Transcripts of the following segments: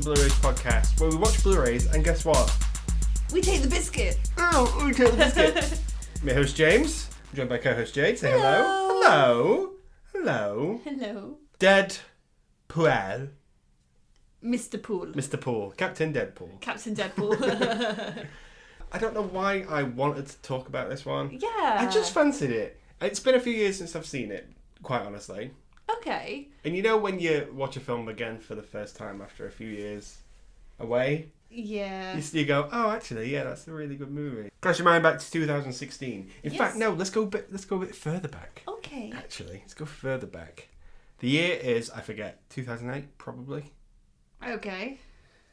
Blurays podcast, where we watch Blu-rays and guess what? We take the biscuit. Oh, we take the biscuit. My host James, joined by co-host Jade. Say hello. Hello. Hello. Hello. Deadpool. Mr. Pool. Mr. Pool. Captain Deadpool. Captain Deadpool. I don't know why I wanted to talk about this one. Yeah. I just fancied it. It's been a few years since I've seen it, quite honestly. Okay. And you know when you watch a film again for the first time after a few years away? Yeah. You go, oh, actually, yeah, that's a really good movie. Crash your mind back to 2016. In fact, no, let's go a bit further back. Okay. Actually, let's go further back. The year is, I forget, 2008, probably. Okay.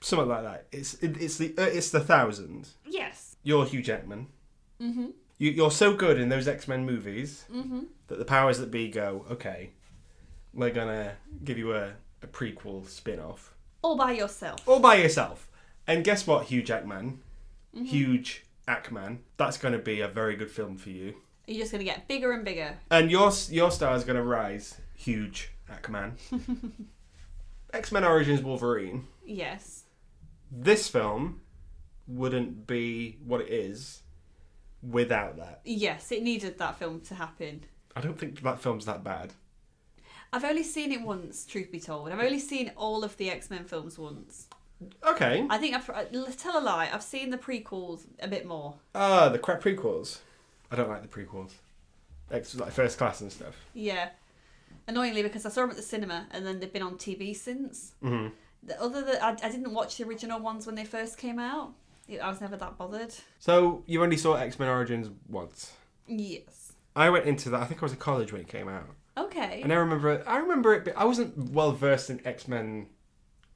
Something like that. It's the thousands. Yes. You're Hugh Jackman. Mm-hmm. You're so good in those X-Men movies Mm-hmm. that the powers that be go, okay, we're gonna give you a prequel spin-off. All by yourself. All by yourself. And guess what, Hugh Jackman? Mm-hmm. Huge Ackman. That's going to be a very good film for you. You're just going to get bigger and bigger. And your star is going to rise, Huge Ackman. X-Men Origins Wolverine. Yes. This film wouldn't be what it is without that. Yes, it needed that film to happen. I don't think that film's that bad. I've only seen it once, truth be told. I've only seen all of the X-Men films once. Okay. I think tell a lie. I've seen the prequels a bit more. The crap prequels. I don't like the prequels. Like First Class and stuff. Yeah. Annoyingly, because I saw them at the cinema and then they've been on TV since. Mm-hmm. I didn't watch the original ones when they first came out. I was never that bothered. So, you only saw X-Men Origins once? Yes. I went into that, I think I was in college when it came out. Okay. And I remember it, but I wasn't well versed in X-Men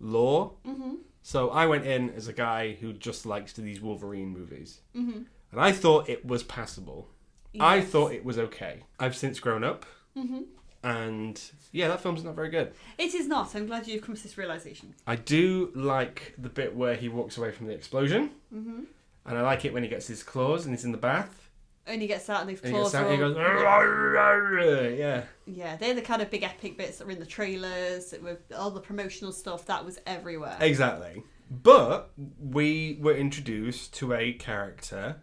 lore. Mm-hmm. So I went in as a guy who just likes these Wolverine movies. Mm-hmm. And I thought it was passable. Yes. I thought it was okay. I've since grown up. Mm-hmm. And yeah, that film's not very good. It is not. I'm glad you've come to this realisation. I do like the bit where he walks away from the explosion. Mm-hmm. And I like it when he gets his claws and he's in the bath. And he gets out and his And he claws gets out are and he all... goes... "Arr!" Yeah. Yeah, they're the kind of big epic bits that were in the trailers, with all the promotional stuff, that was everywhere. Exactly. But we were introduced to a character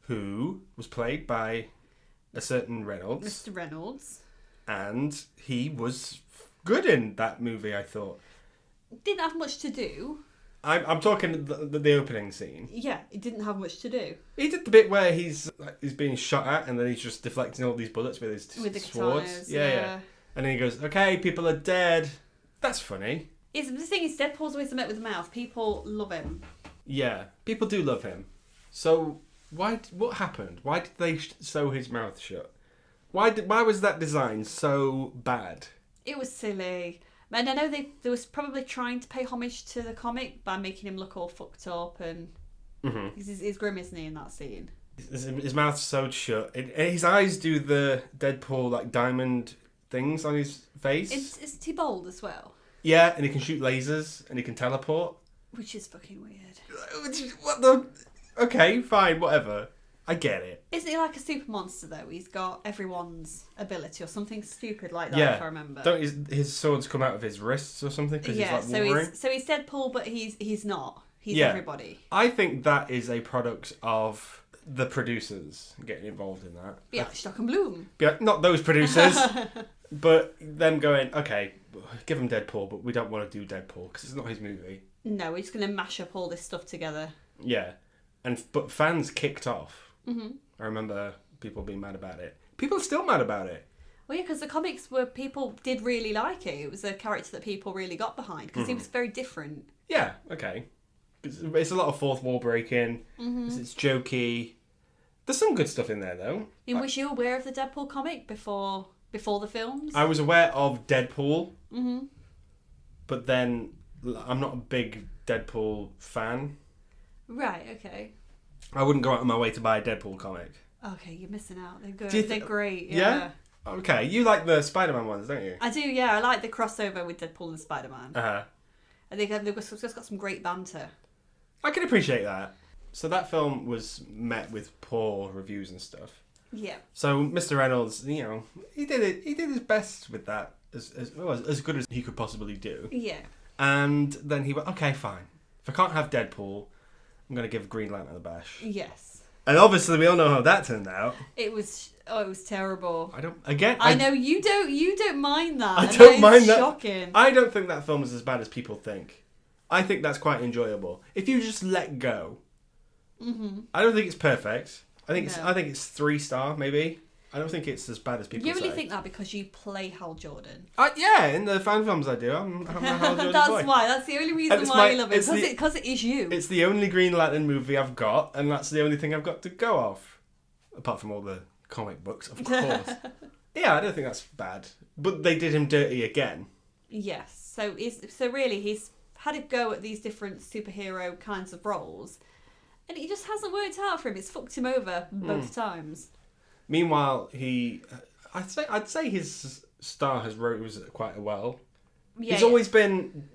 who was played by a certain Reynolds. Mr. Reynolds. And he was good in that movie, I thought. Didn't have much to do. I'm talking the opening scene. Yeah, it didn't have much to do. He did the bit where he's being shot at and then he's just deflecting all these bullets with his With the swords. katanas, Yeah. And then he goes, okay, people are dead. That's funny. The thing is, Deadpool's always met with the mouth. People love him. Yeah, people do love him. So what happened? Why did they sew his mouth shut? Why was that design so bad? It was silly. And I know they was probably trying to pay homage to the comic by making him look all fucked up and... Mm-hmm. He's grim, isn't he, in that scene? His mouth's sewed shut. His eyes do the Deadpool, diamond things on his face. Is he bold as well? Yeah, and he can shoot lasers, and he can teleport. Which is fucking weird. What the... Okay, fine, whatever. I get it. Isn't he like a super monster, though? He's got everyone's ability or something stupid like that, Yeah. if I remember. Don't his swords come out of his wrists or something? Yeah, he's like Wolverine? so he's Deadpool, but he's not. He's Yeah. everybody. I think that is a product of the producers getting involved in that. Yeah, Stock and Bloom. Yeah, not those producers, but them going, okay, give him Deadpool, but we don't want to do Deadpool because it's not his movie. No, we're just going to mash up all this stuff together. Yeah, but fans kicked off. Mm-hmm. I remember people being mad about it. People are still mad about it. Well, yeah, because the comics people did really like it. It was a character that people really got behind because he was very different. Yeah, okay. It's a lot of fourth wall breaking. Mm-hmm. It's jokey. There's some good stuff in there, though. Was you aware of the Deadpool comic before the films? I was aware of Deadpool, Mm-hmm. but then I'm not a big Deadpool fan. Right, okay. I wouldn't go out of my way to buy a Deadpool comic. Okay, you're missing out. They're good. Do you They're great. Yeah? Okay, you like the Spider-Man ones, don't you? I do, yeah. I like the crossover with Deadpool and Spider-Man. Uh-huh. I think they've just got some great banter. I can appreciate that. So that film was met with poor reviews and stuff. Yeah. So Mr. Reynolds, he did his best with that, as good as he could possibly do. Yeah. And then he went, okay, fine. If I can't have Deadpool, I'm going to give Green Lantern a bash. Yes. And obviously, we all know how that turned out. It was terrible. I know you don't mind that. I don't mind that. Shocking. I don't think that film is as bad as people think. I think that's quite enjoyable. If you just let go. Mm-hmm. I don't think it's perfect. I think it's 3-star maybe. I don't think it's as bad as people say. You really think that because you play Hal Jordan? Yeah, in the fan films I do. I'm a Hal Jordan That's boy. why. That's the only reason why you love it. Because it is you. It's the only Green Lantern movie I've got, and that's the only thing I've got to go off. Apart from all the comic books, of course. Yeah, I don't think that's bad. But they did him dirty again. Yes. So really, he's had a go at these different superhero kinds of roles, and it just hasn't worked out for him. It's fucked him over both times. Meanwhile, I'd say his star has rose quite well. Yeah, he's always been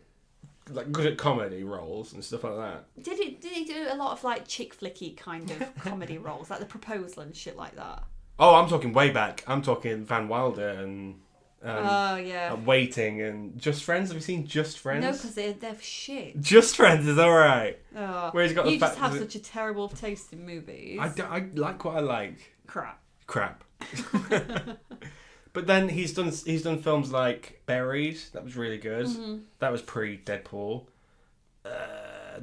like good at comedy roles and stuff like that. Did he do a lot of like chick flicky kind of comedy roles, like The Proposal and shit like that? Oh, I'm talking way back. I'm talking Van Wilder and Waiting and Just Friends. Have you seen Just Friends? No, because they're shit. Just Friends is all right. Oh, where he's got you just have such a terrible taste in movies. I like what I like. Crap. But then he's done films like Buried. That was really good. Mm-hmm. That was pre-Deadpool.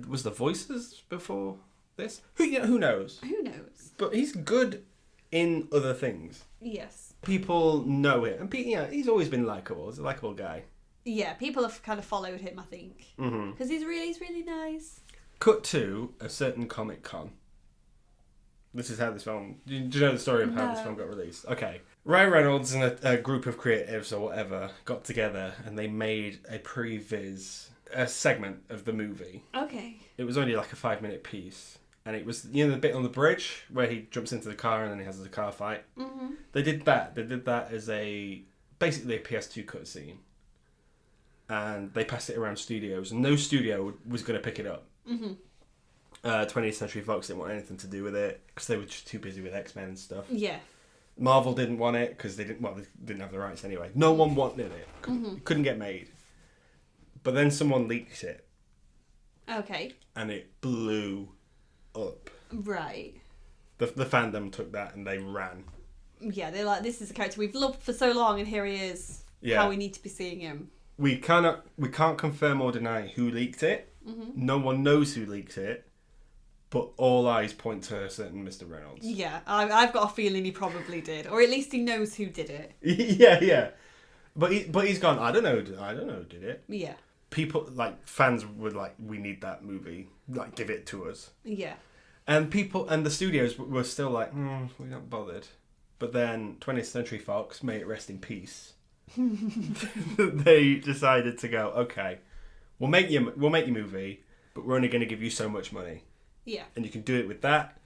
Was The Voices before this? Who knows? Who knows? But he's good in other things. Yes. People know it. And he's always been likeable. He's a likeable guy. Yeah, people have kind of followed him, I think. Because he's really nice. Cut to a certain Comic Con. This is how this film... Do you know the story of how this film got released? Okay. Ryan Reynolds and a group of creatives or whatever got together and they made a pre-viz, a segment of the movie. Okay. It was only like a 5-minute piece. And it was, the bit on the bridge where he jumps into the car and then he has a car fight. Mm-hmm. They did that. They did that as basically a PS2 cutscene. And they passed it around studios. And no studio was going to pick it up. Mm-hmm. 20th Century Fox didn't want anything to do with it because they were just too busy with X-Men and stuff. Yeah. Marvel didn't want it because they didn't have the rights anyway. No one wanted it. It couldn't get made. But then someone leaked it. Okay. And it blew up. Right. The fandom took that and they ran. Yeah, they're like, this is a character we've loved for so long and here he is. Yeah. How we need to be seeing him. We can't confirm or deny who leaked it. Mm-hmm. No one knows who leaked it. But all eyes point to a certain Mr. Reynolds. Yeah, I've got a feeling he probably did, or at least he knows who did it. Yeah. But he's gone. I don't know who did it. Yeah. People fans were like, we need that movie. Like, give it to us. Yeah. And the studios were still like, we're not bothered. But then 20th Century Fox, may it rest in peace. They decided to go, okay, we'll make your movie, but we're only going to give you so much money. Yeah. And you can do it with that.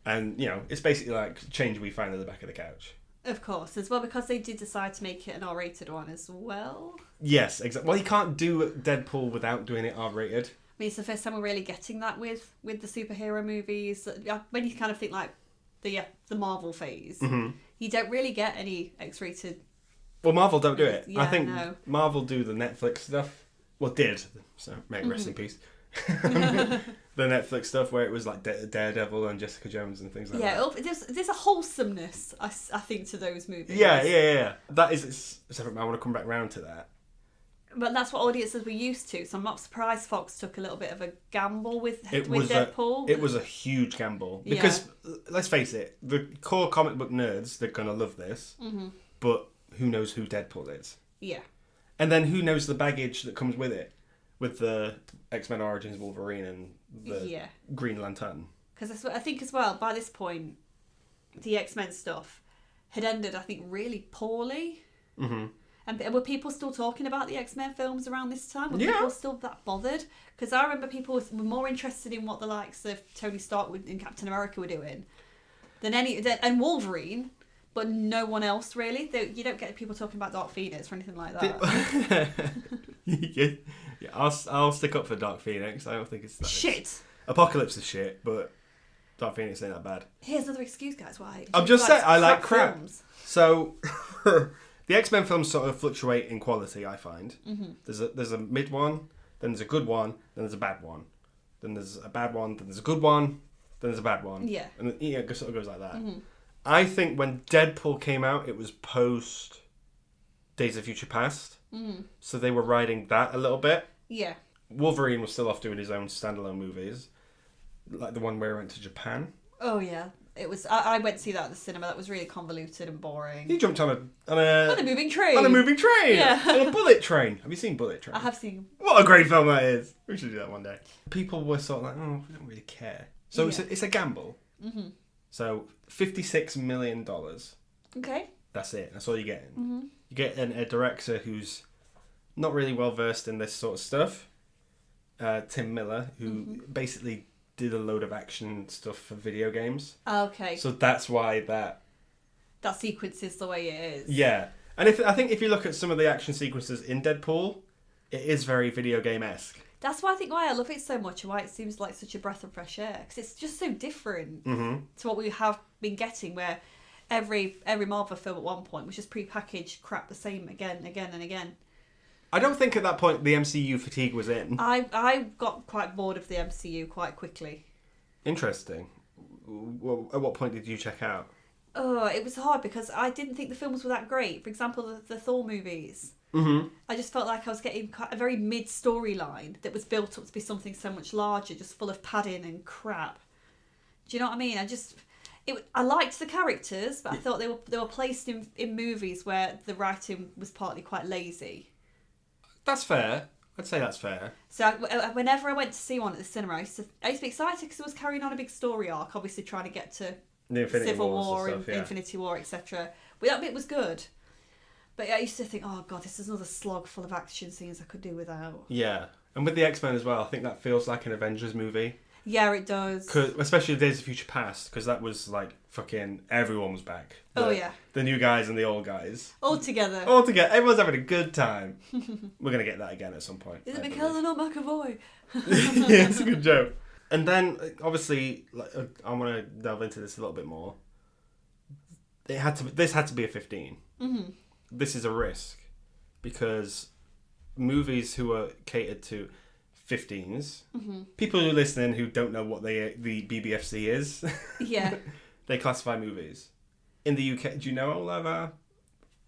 And, it's basically like change we find at the back of the couch. Of course. As well, because they did decide to make it an R-rated one as well. Yes, exactly. Well, you can't do Deadpool without doing it R-rated. I mean, it's the first time we're really getting that with the superhero movies. When you kind of think like the Marvel phase, you don't really get any X-rated. Well, Marvel don't do it. Yeah, I think Marvel do the Netflix stuff. Well, did. So, may it rest in peace. The Netflix stuff where it was like Daredevil and Jessica Jones and things like that. Yeah, there's a wholesomeness, I think, to those movies. Yeah. That is separate. I want to come back round to that. But that's what audiences were used to, so I'm not surprised Fox took a little bit of a gamble with Deadpool. It was a huge gamble. Because, let's face it, the core comic book nerds, they're going to love this. Mm-hmm. But who knows who Deadpool is? Yeah. And then who knows the baggage that comes with it? With the X-Men Origins Wolverine and the Green Lantern. Because I think as well, by this point, the X-Men stuff had ended, I think, really poorly. Mm-hmm. And were people still talking about the X-Men films around this time? Were people still that bothered? Because I remember people were more interested in what the likes of Tony Stark and Captain America were doing and Wolverine, but no one else really. You don't get people talking about Dark Phoenix or anything like that. Yeah, I'll stick up for Dark Phoenix. I don't think it's that. Shit. Apocalypse is shit, but Dark Phoenix ain't that bad. Here's another excuse, guys. Why? I'm just saying, I like crap. Films. So, the X-Men films sort of fluctuate in quality, I find. Mm-hmm. There's a mid one, then there's a good one, then there's a bad one. Then there's a bad one, then there's a good one, then there's a bad one. Yeah. And it sort of goes like that. Mm-hmm. I think when Deadpool came out, it was post Days of Future Past. Mm. So they were riding that a little bit. Yeah. Wolverine was still off doing his own standalone movies. Like the one where he went to Japan. Oh, yeah. It was. I went to see that at the cinema. That was really convoluted and boring. He jumped on a moving train. On a moving train. Yeah. On a bullet train. Have you seen Bullet Train? I have seen. What a great film that is. We should do that one day. People were sort of like, oh, we don't really care. So it's a gamble. Mm-hmm. So $56 million. Okay. That's it. That's all you're getting. Mm-hmm. You get a director who's not really well versed in this sort of stuff. Tim Miller, who basically did a load of action stuff for video games. Okay. So that's why that sequence is the way it is. Yeah. And I think if you look at some of the action sequences in Deadpool, it is very video game-esque. That's why I love it so much and why it seems like such a breath of fresh air. Because it's just so different to what we have been getting, where every Marvel film at one point was just pre-packaged crap the same again and again and again. I don't think at that point the MCU fatigue was in. I got quite bored of the MCU quite quickly. Interesting. Well, at what point did you check out? Oh, it was hard because I didn't think the films were that great. For example, the Thor movies. Mm-hmm. I just felt like I was getting a very mid-storyline that was built up to be something so much larger, just full of padding and crap. Do you know what I mean? I liked the characters, but I thought they were placed in movies where the writing was partly quite lazy. That's fair. I'd say that's fair. So whenever I went to see one at the cinema, I used to be excited because it was carrying on a big story arc, obviously trying to get to Civil War, and Infinity War, etc. But that bit was good. But I used to think, oh god, this is another slog full of action scenes I could do without. Yeah. And with the X-Men as well, I think that feels like an Avengers movie. Yeah, it does. Especially Days of Future Past, because that was like fucking everyone was back. The new guys and the old guys. All together. Everyone's having a good time. We're going to get that again at some point. Is it McKellen or McAvoy? Yeah, it's a good joke. And then, obviously, I want to delve into this a little bit more. This had to be a 15. Mm-hmm. This is a risk, because movies who are catered to 15s, people who are listening who don't know what the BBFC is, yeah, they classify movies. In the UK, do you know all of our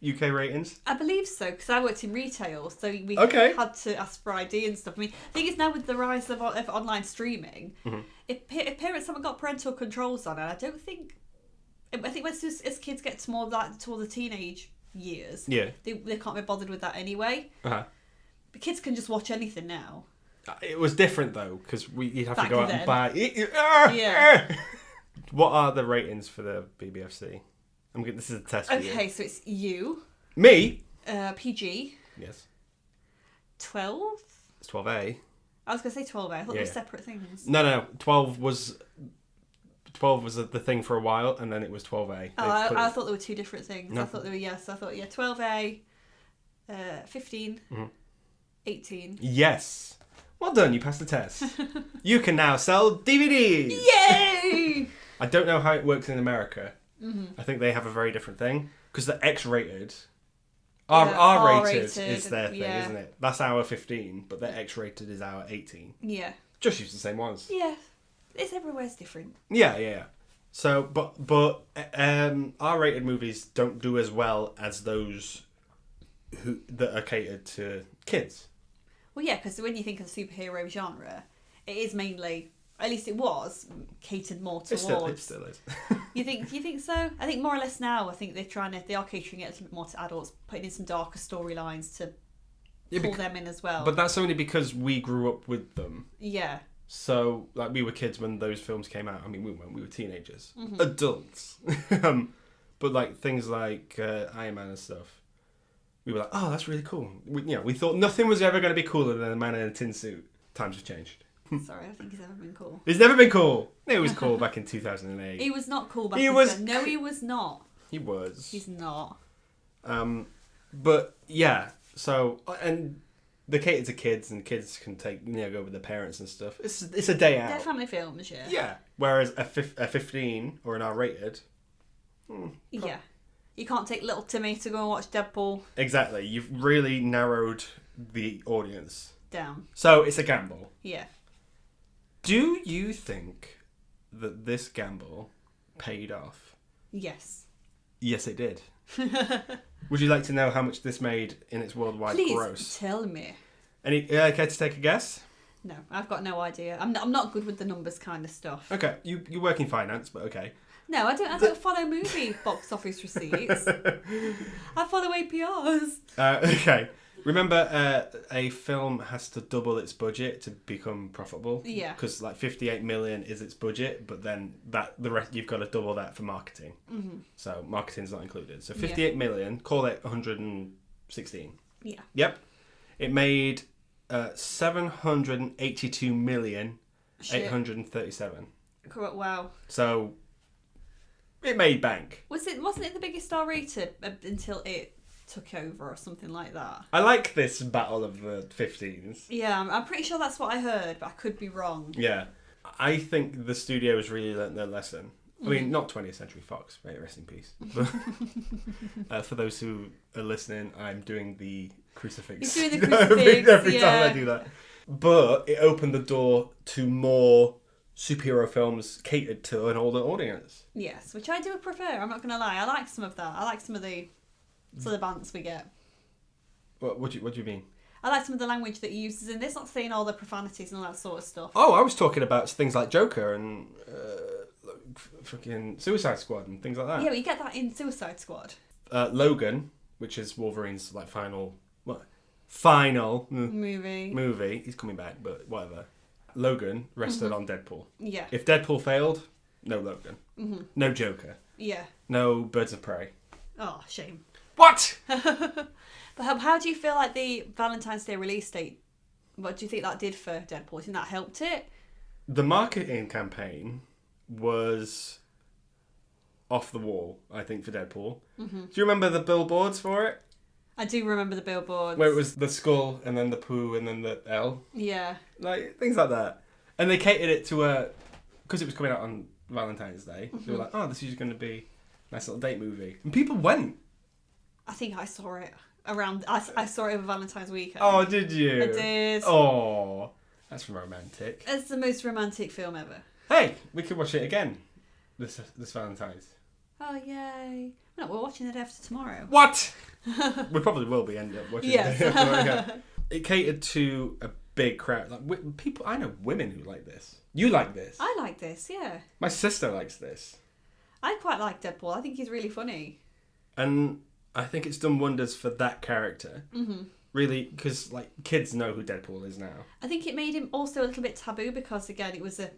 UK ratings? I believe so, because I worked in retail, so we had to ask for ID and stuff. I mean, the thing is now with the rise of online streaming, if parents haven't got parental controls on it, I think once as kids get to more of that toward the teenage years, they can't be bothered with that anyway. But kids can just watch anything now. It was different though, because you'd have to go out and buy. What are the ratings for the BBFC? This is a test for you. Okay, so it's you. Me? PG. Yes. 12? It's 12A. I was going to say 12A. I thought they were separate things. No. 12 was the thing for a while, and then it was 12A. I thought there were two different things. No. I thought 12A, 15, 18. Yes. Well done, you passed the test. You can now sell DVDs. Yay! I don't know how it works in America. I think they have a very different thing, because the X-rated, R-rated is their thing, isn't it? That's our 15, but the X-rated is our 18. Yeah. Just use the same ones. Yeah. It's everywhere's different. Yeah. So, but R-rated movies don't do as well as those that are catered to kids. Well, yeah, because when you think of the superhero genre, it is mainly, at least it was, catered more towards. It still is. You think so? I think more or less now. I think they are catering it a little bit more to adults, putting in some darker storylines to pull them in as well. But that's only because we grew up with them. Yeah. So, like, we were kids when those films came out. I mean, we were teenagers, adults. But like things like Iron Man and stuff, we were like, oh, that's really cool. We thought nothing was ever going to be cooler than a man in a tin suit. Times have changed. Sorry, I don't think he's ever been cool. He's never been cool. It was cool back in 2008. He was not cool back then. No, he was not. He was. He's not. But yeah, so, and they cater to kids, and kids can go with their parents and stuff. It's a day out. They're family films, yeah. Yeah. Whereas a 15 or an R-rated. Yeah. You can't take little Timmy to go and watch Deadpool. Exactly. You've really narrowed the audience. Down. So it's a gamble. Yeah. Do you think that this gamble paid off? Yes. Yes, it did. Would you like to know how much this made in its worldwide gross? Please tell me. Any care to take a guess? No, I've got no idea. I'm not good with the numbers kind of stuff. Okay, you work in finance, but okay. No, I don't follow movie box office receipts. I follow APRs. Okay. Remember, a film has to double its budget to become profitable. Yeah. Because like 58 million is its budget, but then the rest you've got to double that for marketing. Mm-hmm. So marketing's not included. So 58 million, call it 116. Yeah. Yep. It made 782,837. Wow. So it made bank. Wasn't it the biggest R rated until it took over or something like that? I like this battle of the 15s. Yeah, I'm pretty sure that's what I heard, but I could be wrong. Yeah. I think the studios really learnt their lesson. I mean, not 20th Century Fox, may it rest in peace. But, for those who are listening, I'm doing the crucifix. You're doing the crucifix, every time I do that. But it opened the door to more superhero films catered to an older audience. Yes, which I do prefer. I'm not going to lie. I like some of that. I like some of the bants we get. What do you mean? I like some of the language that he uses in this, not saying all the profanities and all that sort of stuff. Oh, I was talking about things like Joker and fucking Suicide Squad and things like that. Yeah, but you get that in Suicide Squad. Logan, which is Wolverine's like final movie. He's coming back, but whatever. Logan rested on Deadpool. Yeah. If Deadpool failed, no Logan. Mm-hmm. No Joker. Yeah. No Birds of Prey. Oh, shame. What? But how do you feel like the Valentine's Day release date, what do you think that did for Deadpool? Do you think that helped it? The marketing campaign was off the wall, I think, for Deadpool. Mm-hmm. Do you remember the billboards for it? I do remember the billboards. Where it was the skull and then the poo and then the L. Yeah. Like, things like that. And they catered it to because it was coming out on Valentine's Day, they were like, oh, this is going to be a nice little date movie. And people went. I think I saw it I saw it over Valentine's weekend. Oh, did you? I did. Oh, that's romantic. It's the most romantic film ever. Hey, we could watch it again this Valentine's. Oh, yay. No, we're watching it after tomorrow. What? We probably will be ending up watching it after tomorrow. Yeah. It catered to a big crowd. Like people, I know women who like this. You like this? I like this, yeah. My sister likes this. I quite like Deadpool. I think he's really funny. And I think it's done wonders for that character. Mm-hmm. Really, because like kids know who Deadpool is now. I think it made him also a little bit taboo because again it was a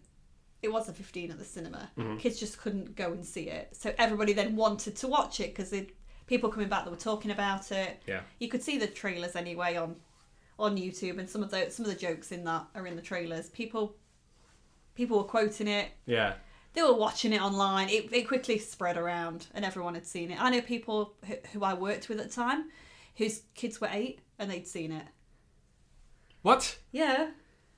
15 at the cinema. Mm-hmm. Kids just couldn't go and see it, so everybody then wanted to watch it because people coming back that were talking about it. Yeah, you could see the trailers anyway on YouTube, and some of the jokes in that are in the trailers. People were quoting it. Yeah. They were watching it online. It quickly spread around and everyone had seen it. I know people who I worked with at the time whose kids were 8 and they'd seen it. What? Yeah.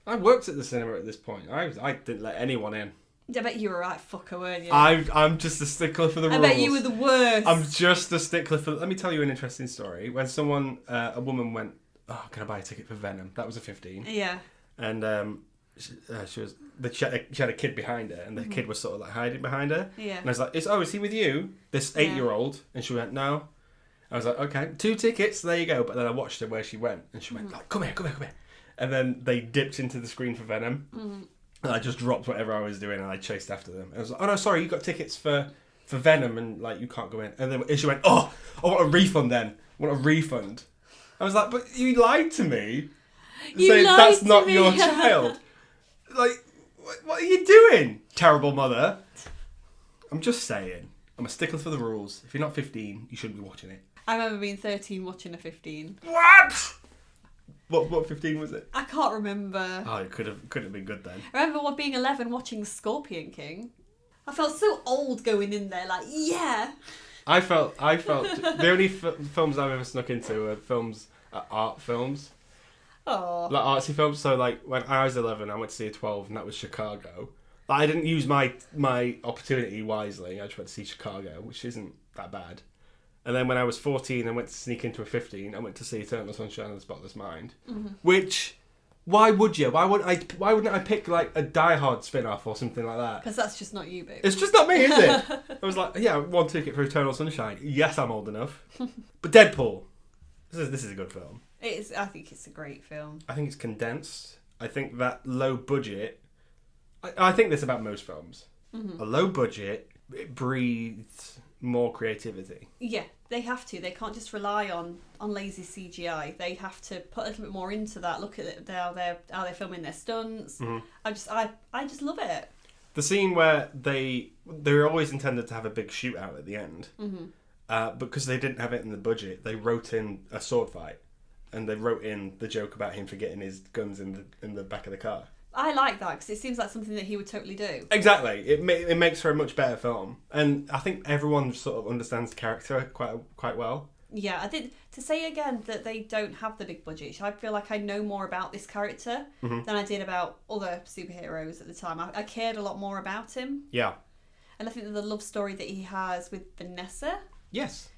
I worked at the cinema at this point. I didn't let anyone in. I bet you were a right fucker, weren't you? I'm just a stickler for the rules. I bet you were the worst. I'm just a stickler for... Let me tell you an interesting story. When a woman went, oh, can I buy a ticket for Venom? That was a 15. Yeah. And she had a kid behind her, and the kid was sort of like hiding behind her. Yeah. And I was like, is he with you? This 8-year-old? And she went, no. I was like, okay, 2 tickets, there you go. But then I watched her where she went, and she went, like, come here. And then they dipped into the screen for Venom. Mm-hmm. And I just dropped whatever I was doing, and I chased after them. And I was like, oh no, sorry, you got tickets for Venom, and like you can't go in. And then she went, oh, I want a refund then. I want a refund. I was like, but you lied to me. You lied that's to not me. your child. Like, what are you doing, terrible mother? I'm just saying. I'm a stickler for the rules. If you're not 15, you shouldn't be watching it. I remember being 13 watching a 15. What? What 15 was it? I can't remember. Oh, it could have been good then. I remember being 11 watching Scorpion King. I felt so old going in there, like, yeah. I felt the only films I've ever snuck into are art films. Oh. Like artsy films. So like when I was 11, I went to see a 12, and that was Chicago. Like, I didn't use my opportunity wisely. I just went to see Chicago, which isn't that bad. And then when I was 14 and went to sneak into a 15, I went to see Eternal Sunshine of the Spotless Mind, which Why would you? Why wouldn't I pick like a Die Hard spin-off or something like that? Because that's just not you, babe. It's just not me, is it? I was like, yeah, one ticket for Eternal Sunshine. Yes, I'm old enough. But Deadpool. This is a good film. It is. I think it's a great film. I think it's condensed. I think that low budget... I think this about most films. Mm-hmm. A low budget, it breathes more creativity. Yeah, they have to. They can't just rely on lazy CGI. They have to put a little bit more into that. Look at how they're filming their stunts. Mm-hmm. I just love it. The scene where they were always intended to have a big shootout at the end, because they didn't have it in the budget, they wrote in a sword fight, and they wrote in the joke about him forgetting his guns in the back of the car. I like that because it seems like something that he would totally do. Exactly. It makes for a much better film. And I think everyone sort of understands the character quite well. Yeah, I think to say again that they don't have the big budget, I feel like I know more about this character than I did about other superheroes at the time. I cared a lot more about him. Yeah. And I think that the love story that he has with Vanessa... Yes.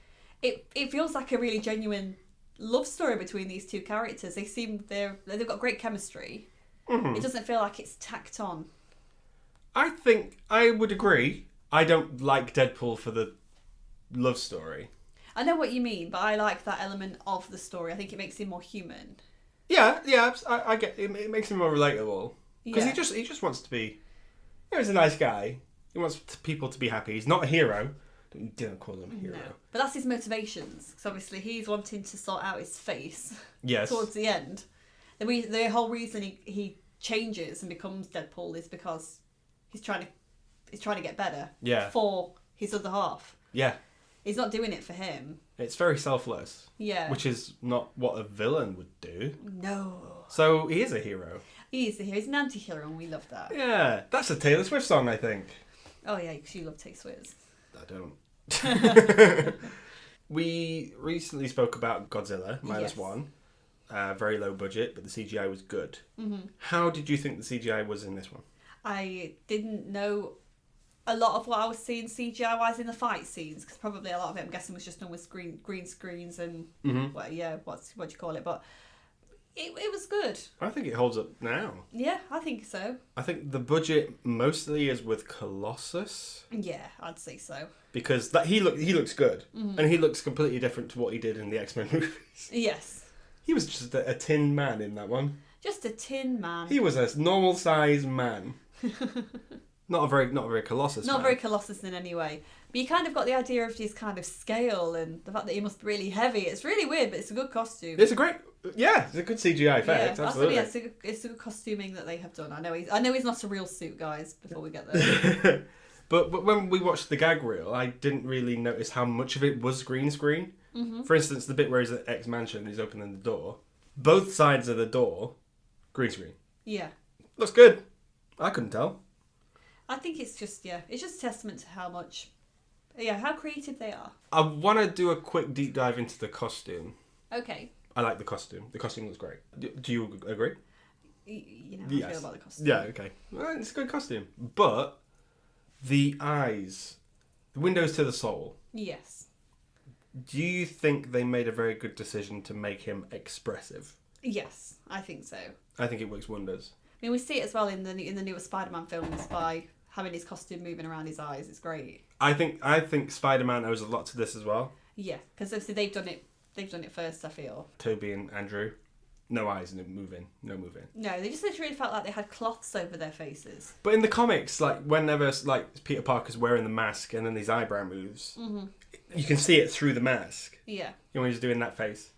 It feels like a really genuine love story between these two characters. They've got great chemistry. Mm-hmm. It doesn't feel like it's tacked on. I think I would agree. I don't like Deadpool for the love story. I know what you mean, but I like that element of the story. I think it makes him more human. Yeah, I get it. It makes him more relatable because he just wants to be. He's a nice guy. He wants people to be happy. He's not a hero. Don't call him a hero. No. But that's his motivations. Because obviously he's wanting to sort out his face. Yes. Towards the end. The whole reason he changes and becomes Deadpool is because he's trying to get better. Yeah. For his other half. Yeah. He's not doing it for him. It's very selfless. Yeah. Which is not what a villain would do. No. So he is a hero. He is a hero. He's an anti-hero and we love that. Yeah. That's a Taylor Swift song, I think. Oh yeah, because you love Taylor Swift. I don't. We recently spoke about Godzilla -1. Very low budget, but the CGI was good. Mm-hmm. How did you think the CGI was in this one? I didn't know a lot of what I was seeing CGI-wise in the fight scenes, because probably a lot of it, I'm guessing, was just done with green screens and, what do you call it? But it was good. I think it holds up now. Yeah, I think so. I think the budget mostly is with Colossus. Yeah, I'd say so. Because he looks good, and he looks completely different to what he did in the X-Men movies. Yes. He was just a tin man in that one. Just a tin man. He was a normal size man. Not a very Colossus. Not man. Very Colossus in any way. But you kind of got the idea of his kind of scale and the fact that he must be really heavy. It's really weird, but it's a good costume. It's a good CGI effect. Yeah, absolutely. It's a good costuming that they have done. I know he's not a real suit, guys. Before we get there. But when we watched the gag reel, I didn't really notice how much of it was green screen. Mm-hmm. For instance, the bit where he's at X Mansion and he's opening the door. Both sides of the door, green screen. Yeah. Looks good. I couldn't tell. I think it's just a testament to how creative they are. I want to do a quick deep dive into the costume. Okay. I like the costume. The costume looks great. Do you agree? You know how I feel about the costume. Yeah, okay. Well, it's a good costume. But the eyes, the windows to the soul. Yes. Do you think they made a very good decision to make him expressive? Yes, I think so. I think it works wonders. I mean, we see it as well in the newer Spider-Man films by having his costume moving around his eyes. It's great. I think Spider-Man owes a lot to this as well. Yeah, because obviously they've done it first, I feel. Tobey and Andrew. No eyes, no moving. No, they just literally felt like they had cloths over their faces. But in the comics, like whenever Peter Parker's wearing the mask and then his eyebrow moves, you can see it through the mask. Yeah. You know when he's doing that face.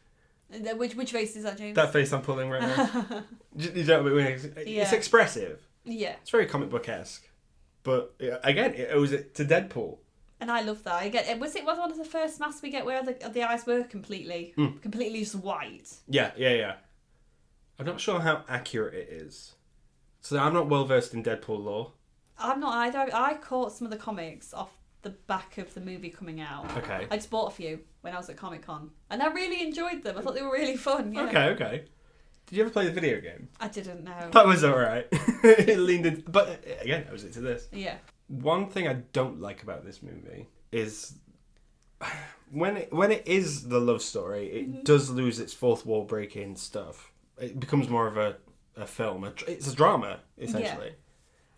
Which face is that, James? That face I'm pulling right now. You know what I mean? It's expressive. Yeah. It's very comic book-esque. But again, it owes it to Deadpool. And I love that. Was one of the first masks we get where the eyes were completely just white? Yeah. I'm not sure how accurate it is. So I'm not well versed in Deadpool lore. I'm not either. I caught some of the comics off the back of the movie coming out. Okay. I just bought a few when I was at Comic-Con. And I really enjoyed them. I thought they were really fun. Okay. Did you ever play the video game? I didn't know. That was alright. It leaned in. But again, I was into this. Yeah. One thing I don't like about this movie is when it is the love story, it does lose its fourth wall breaking stuff. It becomes more of a a film. It's a drama, essentially. Yeah.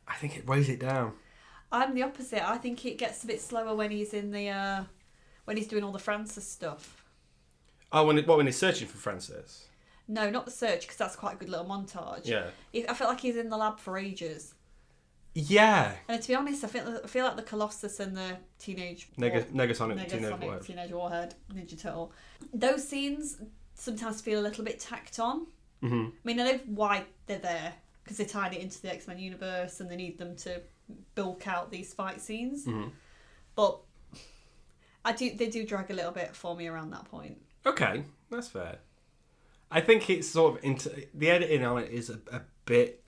I think it weighs it down. I'm the opposite. I think it gets a bit slower when he's in the when he's doing all the Francis stuff. Oh, when he's searching for Francis? No, not the search, because that's quite a good little montage. Yeah. I feel like he's in the lab for ages. Yeah. And to be honest, I feel like the Colossus and the Negasonic Teenage Warhead Ninja Turtle, those scenes sometimes feel a little bit tacked on. Mm-hmm. I mean, I know why they're there, because they tied it into the X-Men universe and they need them to bulk out these fight scenes. Mm-hmm. But they do drag a little bit for me around that point. Okay, that's fair. I think it's sort of the editing on it is a bit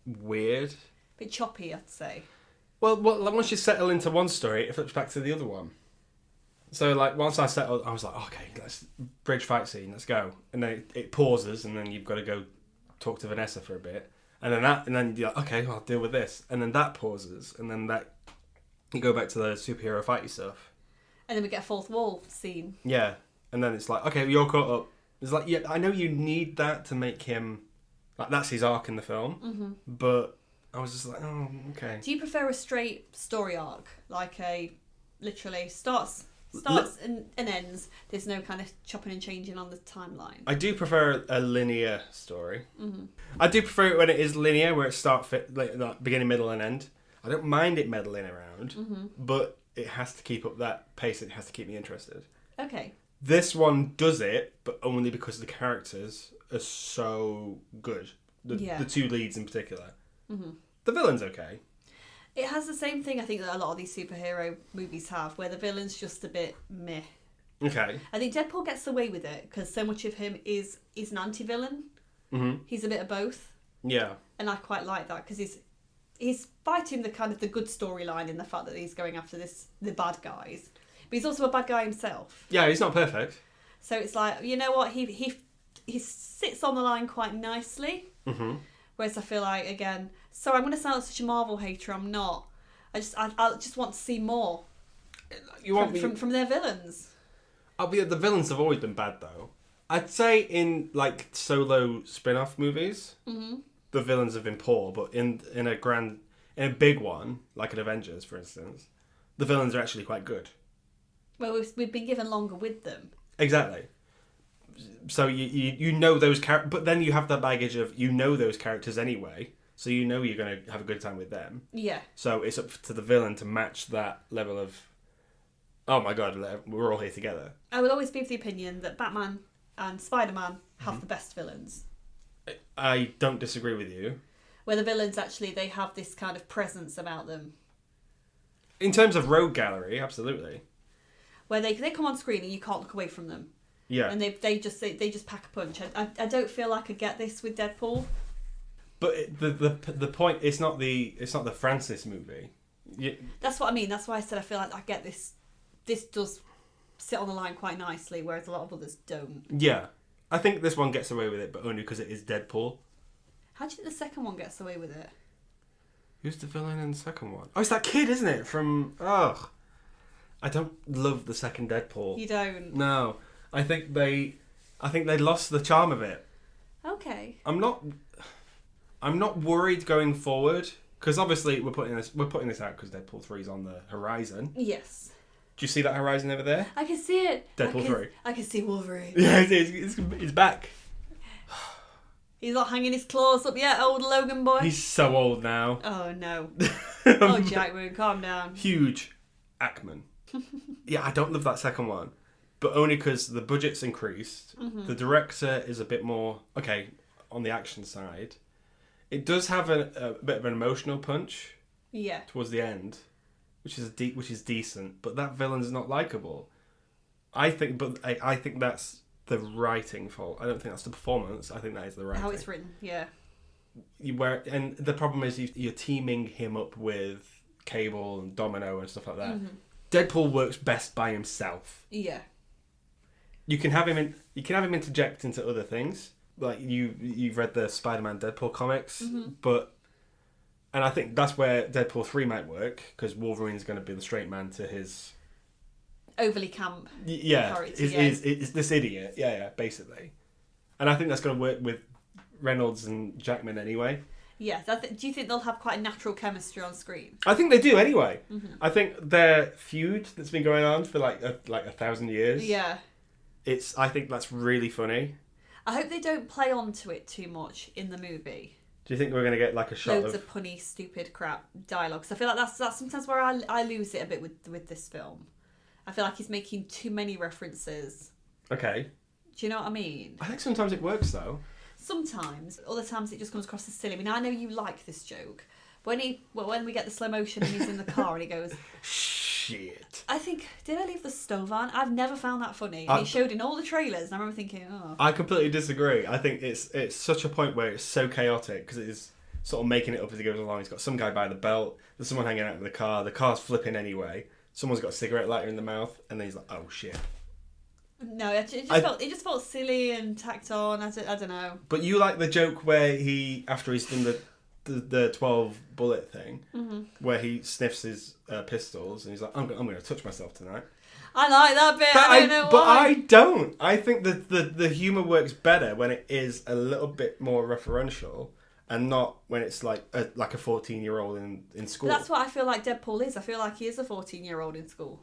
weird. A bit choppy, I'd say. Well, once you settle into one story, it flips back to the other one. So, like, once I settled, I was like, okay, let's bridge fight scene, let's go. And then it pauses, and then you've got to go talk to Vanessa for a bit. And then you're like, okay, I'll deal with this. And then that pauses, and then you go back to the superhero fighty stuff. And then we get a fourth wall scene. Yeah. And then it's like, okay, you're caught up. It's like, yeah, I know you need that to make him, like, that's his arc in the film. Mm-hmm. But I was just like, oh, okay. Do you prefer a straight story arc? Like literally starts and ends. There's no kind of chopping and changing on the timeline. I do prefer a linear story. Mm-hmm. I do prefer it when it is linear, where it starts like beginning, middle, and end. I don't mind it meddling around, mm-hmm. but it has to keep up that pace. It has to keep me interested. Okay. This one does it, but only because the characters are so good. The two leads in particular. Mm-hmm. The villain's okay. It has the same thing, I think, that a lot of these superhero movies have, where the villain's just a bit meh. Okay. I think Deadpool gets away with it, because so much of him is an anti-villain. Mm-hmm. He's a bit of both. Yeah. And I quite like that, because he's fighting the kind of the good storyline in the fact that he's going after the bad guys. But he's also a bad guy himself. Yeah, he's not perfect. So it's like, you know what, he sits on the line quite nicely. Mm-hmm. Whereas I feel like, again, sorry, I'm going to sound like such a Marvel hater. I'm not. I just want to see more from their villains. The villains have always been bad, though. I'd say in, like, solo spin-off movies, mm-hmm. the villains have been poor, but in a big one, like an Avengers, for instance, the villains are actually quite good. Well, we've been given longer with them. Exactly. So you know those characters, but then you have that baggage of you know those characters anyway, so you know you're going to have a good time with them. Yeah. So it's up to the villain to match that level of, oh my god, we're all here together. I will always be of the opinion that Batman and Spider-Man have the best villains. I don't disagree with you. Where the villains actually, they have this kind of presence about them. In terms of rogue gallery, absolutely. Where they come on screen and you can't look away from them. Yeah. And they just pack a punch. I don't feel like I get this with Deadpool. But the point, it's not the Francis movie. That's what I mean. That's why I said I feel like I get this. This does sit on the line quite nicely, whereas a lot of others don't. Yeah. I think this one gets away with it, but only because it is Deadpool. How do you think the second one gets away with it? Who's the villain in the second one? Oh, it's that kid, isn't it? I don't love the second Deadpool. You don't? No. I think they lost the charm of it. Okay. I'm not worried going forward, because obviously we're putting this out because Deadpool 3's on the horizon. Yes. Do you see that horizon over there? I can see it. Deadpool 3. I can see Wolverine. Yeah, it's back. He's not hanging his claws up yet, old Logan boy. He's so old now. Oh no. Oh, Jack Moon, calm down. Huge Ackman. Yeah, I don't love that second one, but only because the budget's increased. Mm-hmm. The director is a bit more okay on the action side. It does have a bit of an emotional punch. Yeah. Towards the end, which is decent, but that villain's not likable. I think that's the writing fault. I don't think that's the performance. I think that is the writing. How it's written, yeah. And the problem is you're teaming him up with Cable and Domino and stuff like that. Mm-hmm. Deadpool works best by himself. Yeah. You can have him interject into other things. Like you've read the Spider-Man Deadpool comics, mm-hmm. And I think that's where Deadpool 3 might work, because Wolverine's going to be the straight man to his overly camp. Yeah, is this idiot? Yeah, basically. And I think that's going to work with Reynolds and Jackman anyway. Yes. Do you think they'll have quite a natural chemistry on screen? I think they do anyway. Mm-hmm. I think their feud that's been going on for like 1,000 years. Yeah. I think that's really funny. I hope they don't play onto it too much in the movie. Do you think we're going to get like a shot loads of punny, stupid crap dialogue? So I feel like that's sometimes where I lose it a bit with this film. I feel like he's making too many references. Okay. Do you know what I mean? I think sometimes it works though. Sometimes. Other times it just comes across as silly. I mean, I know you like this joke. When we get the slow motion and he's in the car and he goes... Shit. I think, did I leave the stove on? I've never found that funny. And he showed in all the trailers and I remember thinking, oh. I completely disagree. I think it's such a point where it's so chaotic because it is sort of making it up as he goes along. He's got some guy by the belt. There's someone hanging out in the car's flipping anyway. Someone's got a cigarette lighter in the mouth and then he's like, oh shit. No, it just felt silly and tacked on. I don't know. But you like the joke where he, after he's done the 12 bullet thing, mm-hmm. where he sniffs his pistols and he's like, I'm going to touch myself tonight. I like that bit. I don't know why. But I don't. I think that the humour works better when it is a little bit more referential and not when it's like a 14-year-old in school. But that's what I feel like Deadpool is. I feel like he is a 14-year-old in school.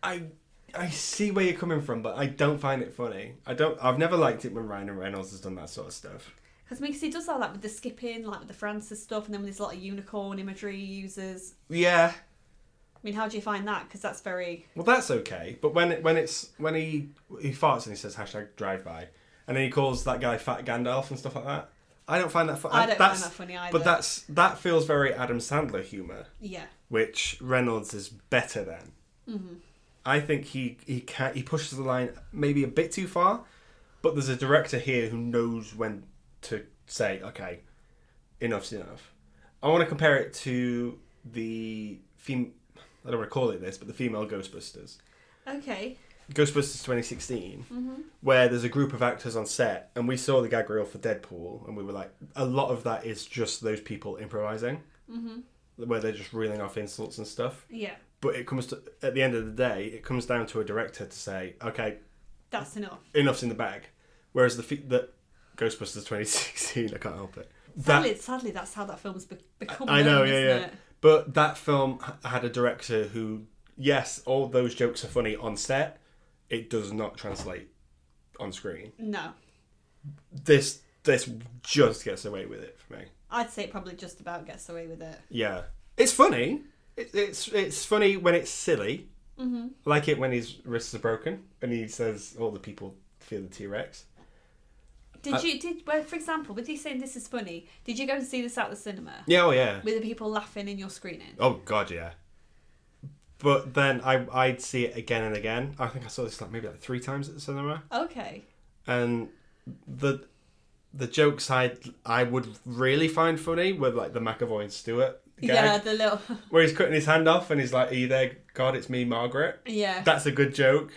I see where you're coming from, but I don't find it funny. I've never liked it when Ryan Reynolds has done that sort of stuff. Because he does all that with the skipping, like with the Francis stuff, and then there's a lot of unicorn imagery he uses. Yeah. I mean, how do you find that? Because that's very... Well, that's okay. But when he farts and he says #drive-by, and then he calls that guy Fat Gandalf and stuff like that, I don't find that funny. I don't find that funny either. But that feels very Adam Sandler humour. Yeah. Which Reynolds is better than. Mm-hmm. I think he pushes the line maybe a bit too far, but there's a director here who knows when to say, okay, enough's enough. I want to compare it to the I don't want to call it this, but the female Ghostbusters. Okay. Ghostbusters 2016, mm-hmm. where there's a group of actors on set, and we saw the gag reel for Deadpool, and we were like, a lot of that is just those people improvising, mm-hmm. where they're just reeling off insults and stuff. Yeah. But at the end of the day, it comes down to a director to say, okay, that's enough. Enough's in the bag. Whereas the Ghostbusters 2016, I can't help it. Sadly, that's how that film's become. I know, isn't it? But that film had a director who, yes, all those jokes are funny on set. It does not translate on screen. No. This just gets away with it for me. I'd say it probably just about gets away with it. Yeah, it's funny. It's funny when it's silly. Mm-hmm. I like it when his wrists are broken and he says all the people feel the T-Rex. For example, with you saying this is funny, did you go and see this at the cinema? Yeah, oh yeah. With the people laughing in your screening? Oh god, yeah. But then I'd see it again and again. I think I saw this maybe 3 times at the cinema. Okay. And the jokes I would really find funny were like the McAvoy and Stewart gag. Yeah, the little... where he's cutting his hand off and he's like, are you there? God, it's me, Margaret. Yeah. That's a good joke.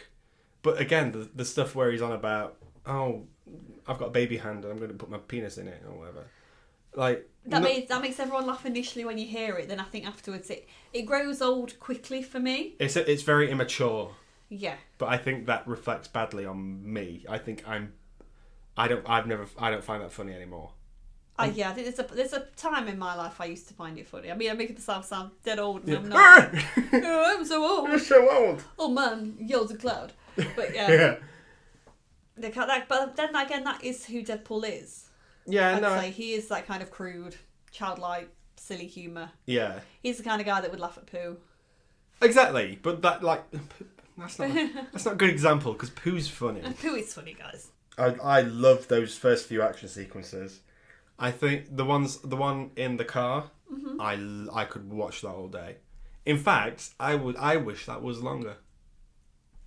But again, the stuff where he's on about, oh, I've got a baby hand and I'm going to put my penis in it or whatever. Like... That makes everyone laugh initially when you hear it. Then I think afterwards it grows old quickly for me. It's very immature. Yeah. But I think that reflects badly on me. I think I don't find that funny anymore. I think there's a time in my life I used to find it funny. I mean, I'm making myself sound dead old and I'm not. Oh, I'm so old. You're so old. Oh man, yells a cloud. But yeah. But then again, that is who Deadpool is. Yeah, I'd say he is that kind of crude, childlike, silly humour. Yeah. He's the kind of guy that would laugh at poo. Exactly, but that's not a good example because poo's funny. Poo is funny, guys. I love those first few action sequences. I think the one in the car, mm-hmm. I could watch that all day. In fact, I wish that was longer.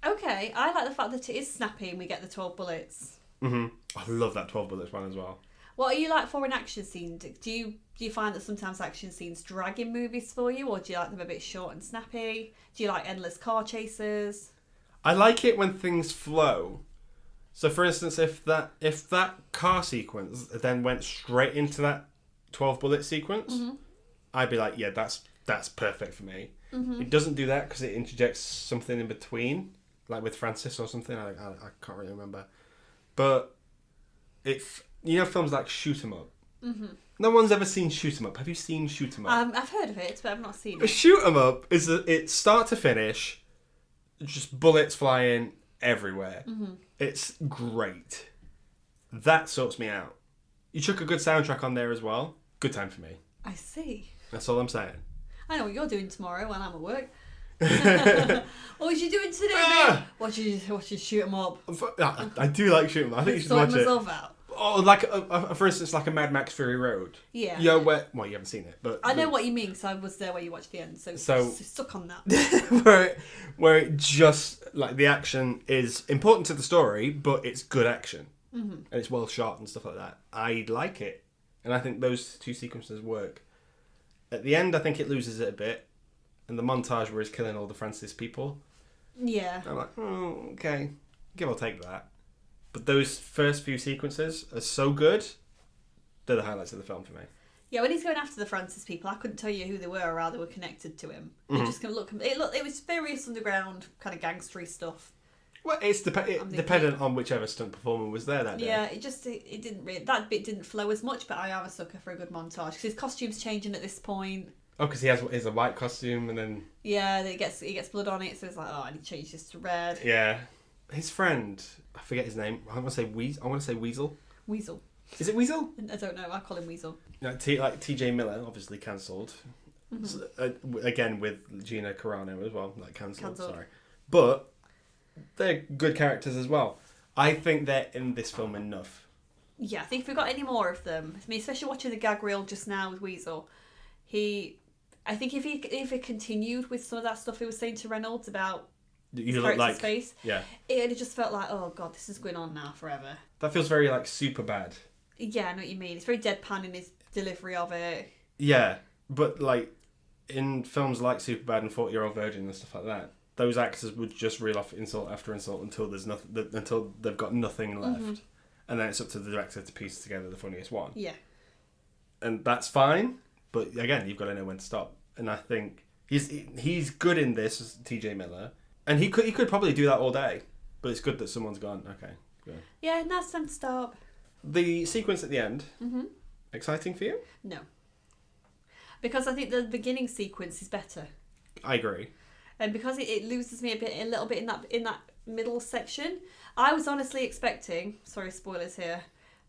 Okay, I like the fact that it is snappy and we get the 12 bullets. Mm-hmm. I love that 12 bullets one as well. What are you like for an action scene? Do you find that sometimes action scenes drag in movies for you, or do you like them a bit short and snappy? Do you like endless car chases? I like it when things flow. So, for instance, if that car sequence then went straight into that 12 bullet sequence, mm-hmm. I'd be like, yeah, that's perfect for me. Mm-hmm. It doesn't do that because it interjects something in between, like with Francis or something. I can't really remember, but you know films like Shoot 'em Up? Mm-hmm. No one's ever seen Shoot 'em Up. Have you seen Shoot 'em Up? I've heard of it, but I've not seen it. Shoot 'em Up is it's start to finish, just bullets flying everywhere. Mm-hmm. It's great. That sorts me out. You chuck a good soundtrack on there as well. Good time for me. I see. That's all I'm saying. I know what you're doing tomorrow when I'm at work. What was you doing today, mate? Watching Shoot 'em Up. I do like Shoot 'em Up. I think you should watch it. Out. Oh, like for instance, like a Mad Max Fury Road. Yeah. You know where? Well, you haven't seen it, but I know what you mean because I was there where you watched the end. So stuck on that. where it just like the action is important to the story, but it's good action and it's well shot and stuff like that. I like it, and I think those two sequences work. At the end, I think it loses it a bit, and the montage where he's killing all the Francis people. Yeah. I'm like, okay, give or take that. But those first few sequences are so good. They're the highlights of the film for me. Yeah, when he's going after the Francis people, I couldn't tell you who they were or how they were connected to him. Mm-hmm. It just kind of looked. It was various underground kind of gangstery stuff. Well, it's dependent on whichever stunt performer was there that day. Yeah, it didn't really, that bit didn't flow as much. But I am a sucker for a good montage because his costume's changing at this point. Oh, because he has a white costume and then. Yeah, he gets blood on it, so it's like, I need to change this to red. Yeah, his friend. I forget his name. I want to say Weasel. Weasel. Is it Weasel? I don't know. I call him Weasel. Like TJ Miller, obviously cancelled. Mm-hmm. So, again with Gina Carano as well, like cancelled. Sorry, but they're good characters as well. I think they're in this film enough. Yeah, I think if we got any more of them, I mean, especially watching the gag reel just now with Weasel, I think if he continued with some of that stuff he was saying to Reynolds about. You look like face. Yeah. It just felt like, oh god, this is going on now forever. That feels very like super bad. Yeah, I know what you mean. It's very deadpan in his delivery of it. Yeah, but like in films like Superbad and 40-Year-Old Virgin and stuff like that, those actors would just reel off insult after insult until there's nothing, until they've got nothing left, and then it's up to the director to piece together the funniest one. Yeah. And that's fine, but again, you've got to know when to stop. And I think he's good in this, TJ Miller. And he could probably do that all day, but it's good that someone's gone. Okay, good. Yeah, now it's time to stop. The sequence at the end, exciting for you? No, because I think the beginning sequence is better. I agree. And because it loses me a little bit in that middle section. I was honestly expecting, sorry, spoilers here,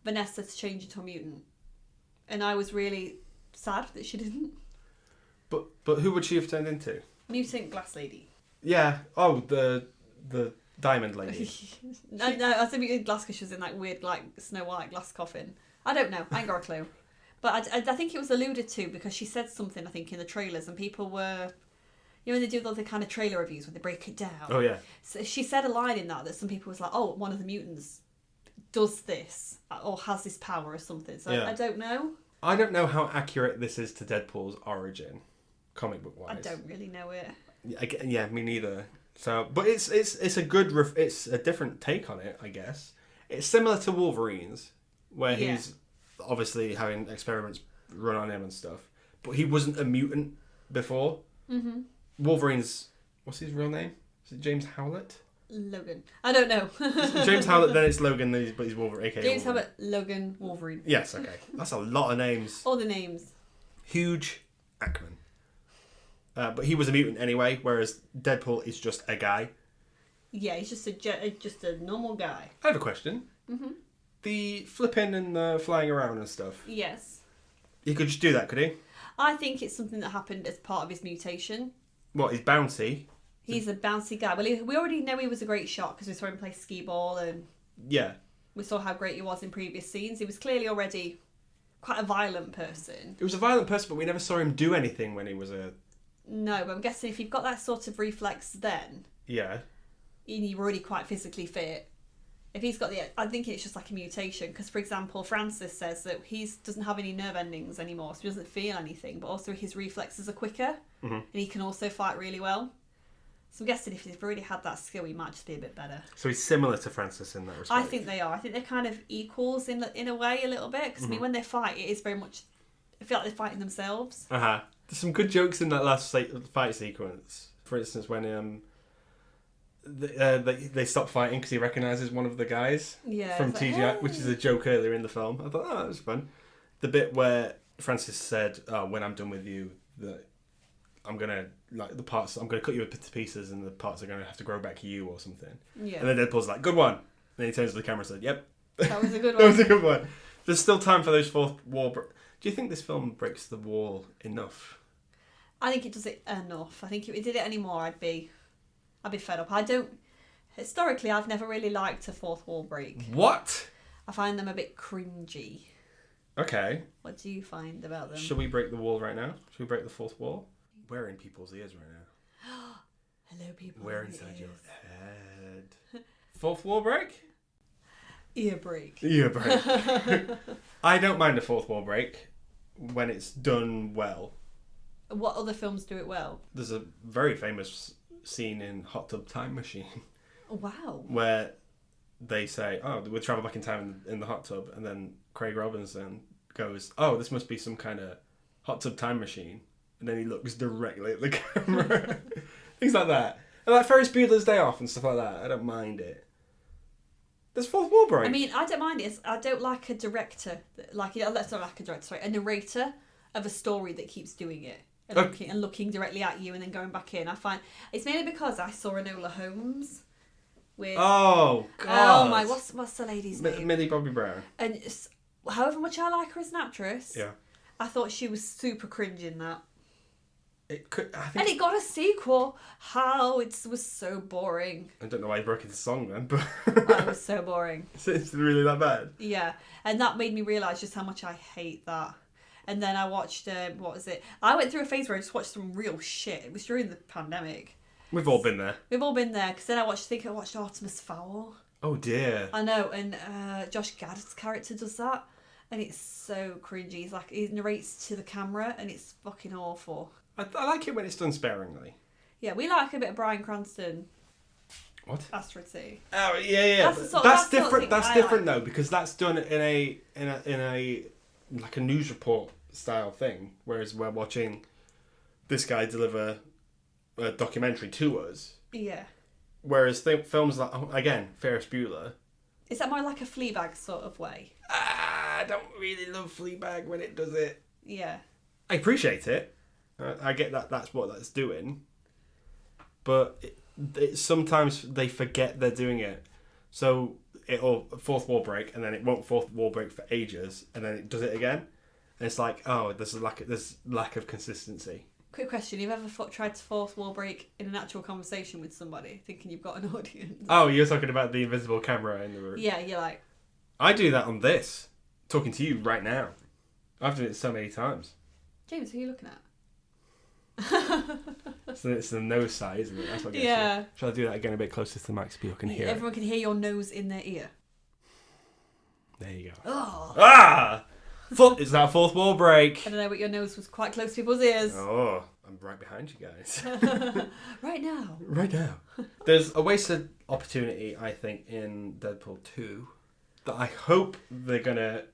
Vanessa to change into a mutant, and I was really sad that she didn't. But who would she have turned into? Mutant glass lady. Yeah. Oh, the diamond lady. No, I think mutant glass because she was in that weird like Snow White glass coffin. I don't know. I ain't got a clue. But I think it was alluded to because she said something, I think, in the trailers, and people were, you know, when they do the kind of trailer reviews when they break it down. Oh yeah. So she said a line in that some people was like, oh, one of the mutants does this or has this power or something. So yeah. I don't know. I don't know how accurate this is to Deadpool's origin, comic book wise. I don't really know it. Yeah, me neither. So, but it's a good it's a different take on it, I guess. It's similar to Wolverine's, where he's obviously having experiments run on him and stuff, but he wasn't a mutant before. Mm-hmm. Wolverine's, what's his real name? Is it James Howlett? Logan. I don't know. James Howlett, then it's Logan, but he's Wolverine. AKA James Wolverine. Howlett, Logan, Wolverine. Yes, okay. That's a lot of names. All the names. Huge Ackman. But he was a mutant anyway, whereas Deadpool is just a guy. Yeah, he's just a normal guy. I have a question. Mm-hmm. The flipping and the flying around and stuff. Yes. He could just do that, could he? I think it's something that happened as part of his mutation. What, he's bouncy? He's a bouncy guy. Well, we already know he was a great shot because we saw him play skee ball and yeah, we saw how great he was in previous scenes. He was clearly already quite a violent person. He was a violent person, but we never saw him do anything when he was a... No, but I'm guessing if you've got that sort of reflex then... Yeah. And you're already quite physically fit. If he's got I think it's just like a mutation. Because, for example, Francis says that he doesn't have any nerve endings anymore, so he doesn't feel anything. But also his reflexes are quicker. Mm-hmm. And he can also fight really well. So I'm guessing if he's already had that skill, he might just be a bit better. So he's similar to Francis in that respect? I think they are. I think they're kind of equals in a way a little bit. Because, I mean, when they fight, it is very much... I feel like they're fighting themselves. Uh-huh. There's some good jokes in that last fight sequence. For instance, when they stop fighting because he recognises one of the guys from TGI, hey. which is a joke earlier in the film. I thought, oh, that was fun. The bit where Francis said, "Oh, when I'm done with you, I'm gonna cut you to pieces, and the parts are gonna have to grow back to you or something." Yeah. And then Deadpool's like, "Good one." And then he turns to the camera and said, "Yep, That was a good one. that was a good one." There's still time for those fourth wall. Do you think this film breaks the wall enough? I think it does it enough. I think if it did it anymore, I'd be fed up. Historically, I've never really liked a fourth wall break. What? I find them a bit cringy. Okay. What do you find about them? Should we break the wall right now? Should we break the fourth wall? We're in people's ears right now. Hello, people. We're inside your head. Fourth wall break? Ear break. Ear break. I don't mind a fourth wall break when it's done well. What other films do it well? There's a very famous scene in Hot Tub Time Machine. Wow. Where they say, "Oh, we'll travel back in time in the hot tub," and then Craig Robinson goes, "Oh, this must be some kind of hot tub time machine," and then he looks directly at the camera. Things like that, and like Ferris Bueller's Day Off and stuff like that. I don't mind it. There's fourth wall break. I mean, I don't mind it. I don't like a director, a narrator of a story that keeps doing it and looking directly at you and then going back in. I find it's mainly because I saw Enola Holmes. With, oh God! Oh my! What's the lady's name? Millie Bobby Brown. And however much I like her as an actress, yeah, I thought she was super cringe in that. It could. And it got a sequel. How it was so boring. I don't know why he broke into song then, but it was so boring. It's really that bad. Yeah, and that made me realise just how much I hate that. And then I watched what was it? I went through a phase where I just watched some real shit. It was during the pandemic. We've all been there. We've all been there, because then I watched Artemis Fowl. Oh dear. I know, and Josh Gad's character does that, and it's so cringy. He narrates to the camera, and it's fucking awful. I like it when it's done sparingly. Yeah, we like a bit of Bryan Cranston. What? Asteroid City. Oh yeah. That's different. That's different though, because that's done in a like a news report style thing, whereas we're watching this guy deliver a documentary to us. Yeah. Whereas films like, again, Ferris Bueller. Is that more like a Fleabag sort of way? I don't really love Fleabag when it does it. Yeah. I appreciate it. I get that that's what that's doing. But it sometimes they forget they're doing it. So it'll fourth wall break, and then it won't fourth wall break for ages, and then it does it again. And it's like, oh, there's lack of consistency. Quick question: you've ever tried to fourth wall break in an actual conversation with somebody, thinking you've got an audience? Oh, you're talking about the invisible camera in the room. Yeah, you're like. I do that on this, talking to you right now. I've done it so many times. James, who are you looking at? So it's the nose side, isn't it? That's what gets you. Shall I do that again a bit closer to the mic so people can hear Everyone can hear your nose in their ear. There you go. Oh. Ah! Is that a fourth wall break? I don't know, but your nose was quite close to people's ears. Oh, I'm right behind you guys. Right now. Right now. There's a wasted opportunity, I think, in Deadpool 2 that I hope they're going to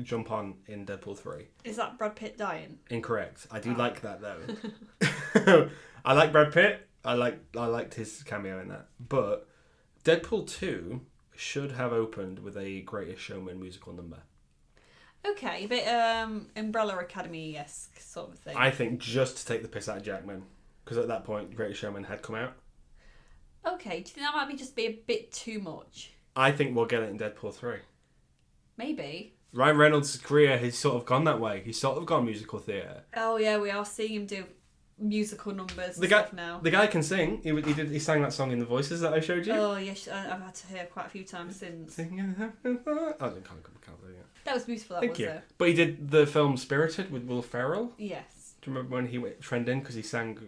jump on in Deadpool 3. Is that Brad Pitt dying? Incorrect. I do like that though. I like Brad Pitt. I liked his cameo in that. But Deadpool 2 should have opened with a Greatest Showman musical number. Okay, a bit Umbrella Academy-esque sort of thing. I think just to take the piss out of Jackman, because at that point Greatest Showman had come out. Okay, do you think that might just be a bit too much? I think we'll get it in Deadpool 3. Maybe. Ryan Reynolds' career has sort of gone that way. He's sort of gone musical theatre. Oh yeah, we are seeing him do musical numbers and stuff now. The guy can sing. He sang that song in the voices that I showed you. Oh yes, I've had to hear quite a few times since. I can't believe it. That was beautiful. Thank you. But he did the film Spirited with Will Ferrell. Yes. Do you remember when he went trending because he sang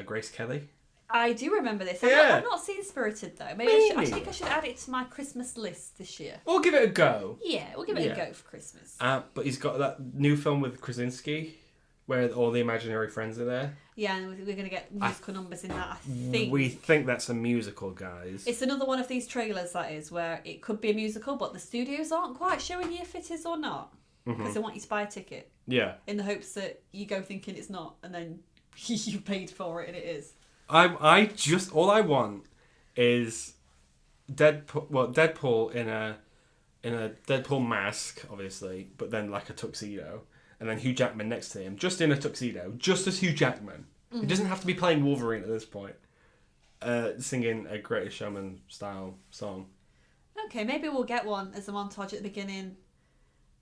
Grace Kelly? I do remember this. Yeah. I've not seen Spirited though. Maybe I think I should add it to my Christmas list this year. We'll give it a go. Yeah, we'll give it a go for Christmas. But he's got that new film with Krasinski where all the imaginary friends are there. Yeah, and we're going to get musical numbers in that, I think. We think that's a musical, guys. It's another one of these trailers, that is, where it could be a musical, but the studios aren't quite showing you if it is or not. Because they want you to buy a ticket. Yeah. In the hopes that you go thinking it's not, and then you paid for it and it is. All I want is Deadpool in a Deadpool mask, obviously, but then like a tuxedo, and then Hugh Jackman next to him, just in a tuxedo, just as Hugh Jackman. Mm-hmm. He doesn't have to be playing Wolverine at this point. Singing a Greatest Showman style song. Okay, maybe we'll get one as a montage at the beginning.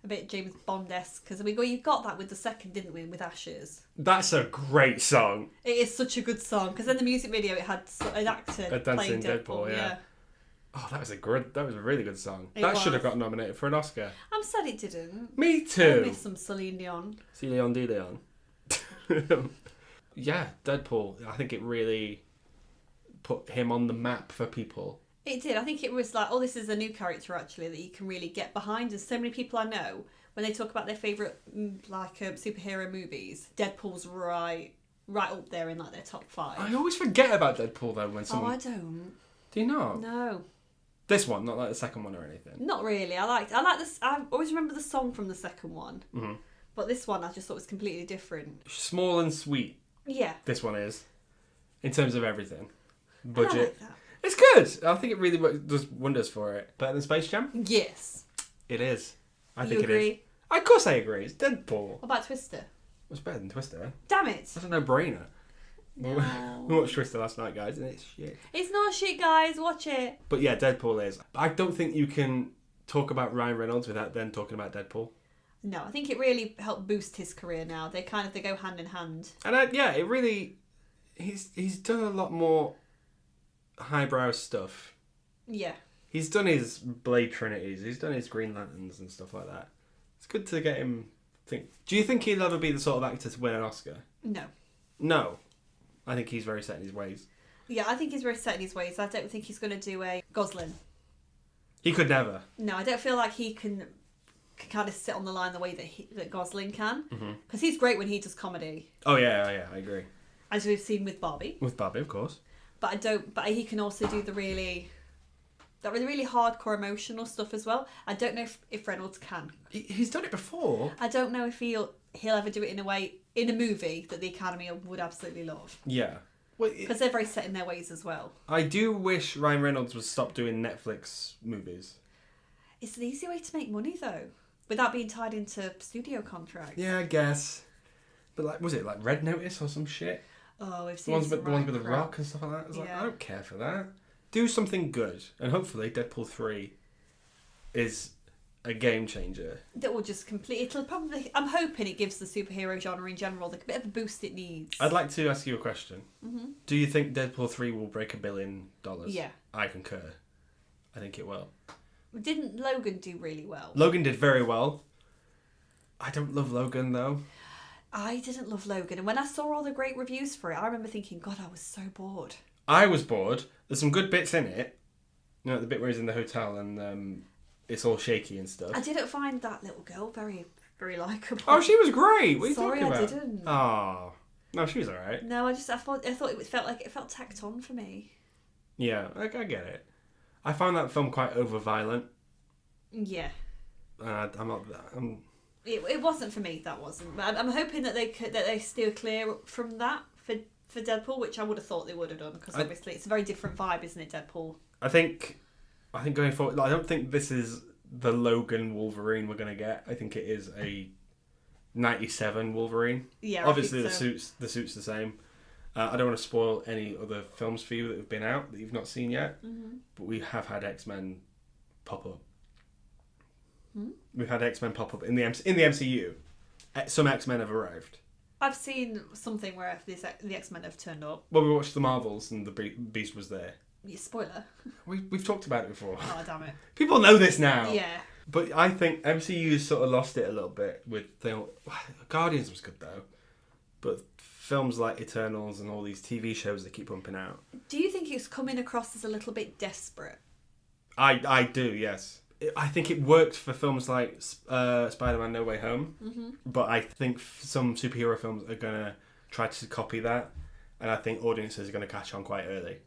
A bit James Bond-esque, because you got that with the second, didn't we, with Ashes? That's a great song. It is such a good song, because in the music video it had an actor playing Deadpool. Yeah. Oh, that was a really good song. That should have got nominated for an Oscar. I'm sad it didn't. Me too. I miss some Celine Dion. Celine Dion. Yeah, Deadpool. I think it really put him on the map for people. It did. I think it was like, oh, this is a new character actually that you can really get behind. And so many people I know, when they talk about their favourite superhero movies, Deadpool's right up there in like their top 5. I always forget about Deadpool though when someone. Oh, I don't. Do you not? No. This one, not like the second one or anything. Not really. I like this. I always remember the song from the second one, but this one I just thought was completely different. Small and sweet. Yeah. This one is, in terms of everything, budget. I like that. It's good. I think it really does wonders for it. Better than Space Jam? Yes. It is. I You think agree? it is. Of course I agree. It's Deadpool. What about Twister? It's better than Twister. Damn it. That's a no-brainer. No. We watched Twister last night, guys, and it's shit. It's not shit, guys. Watch it. But yeah, Deadpool is. I don't think you can talk about Ryan Reynolds without then talking about Deadpool. No, I think it really helped boost his career now. They go hand in hand. And it really... He's done a lot more highbrow stuff. Yeah. He's done his Blade Trinities. He's done his Green Lanterns and stuff like that. It's good to get him think. Do you think he'll ever be the sort of actor to win an Oscar? No. No. I think he's very set in his ways. Yeah, I think he's very set in his ways. I don't think he's going to do a Gosling. He could never. No, I don't feel like he can kind of sit on the line the way that Gosling can. Because he's great when he does comedy. Oh yeah, I agree. As we've seen with Barbie. With Barbie, of course. But he can also do the really hardcore emotional stuff as well. I don't know if Reynolds can. He's done it before. I don't know if he'll ever do it in a movie that the Academy would absolutely love. Yeah. Because they're very set in their ways as well. I do wish Ryan Reynolds would stop doing Netflix movies. It's an easy way to make money though, without being tied into studio contracts. Yeah, I guess. But was it like Red Notice or some shit? Oh, we've seen the ones with the Rock and stuff like that. I don't care for that. Do something good, and hopefully Deadpool 3 is a game changer. That will just it'll probably. I'm hoping it gives the superhero genre in general the bit of a boost it needs. I'd like to ask you a question. Mm-hmm. Do you think Deadpool 3 will break $1 billion? Yeah. I concur. I think it will. Didn't Logan do really well? Logan did very well. I don't love Logan though. I didn't love Logan, and when I saw all the great reviews for it, I remember thinking, God, I was so bored. I was bored. There's some good bits in it. You know, the bit where he's in the hotel and it's all shaky and stuff. I didn't find that little girl very, very likeable. Oh, she was great. What are you talking about? Sorry, I didn't. Oh, no, she was alright. No, I thought it felt tacked on for me. Yeah, I get it. I found that film quite over violent. Yeah. It wasn't for me. That wasn't. But I'm hoping that they steer clear from that for Deadpool, which I would have thought they would have done, because obviously it's a very different vibe, isn't it, Deadpool? I think going forward, I don't think this is the Logan Wolverine we're gonna get. I think it is a 97 Wolverine. Yeah, obviously I think so. the suit's the same. I don't want to spoil any other films for you that have been out that you've not seen yet, but we have had X-Men pop up. We've had X-Men pop up in the MCU. Some X-Men have arrived. I've seen something where the X-Men have turned up. Well, we watched the Marvels and the Beast was there. Yeah, spoiler. We've talked about it before. Oh, damn it. People know this now. Yeah. But I think MCU's sort of lost it a little bit with Guardians was good though, but films like Eternals and all these TV shows they keep pumping out. Do you think it's coming across as a little bit desperate? I do, yes. I think it worked for films like Spider-Man No Way Home, but I think some superhero films are going to try to copy that, and I think audiences are going to catch on quite early.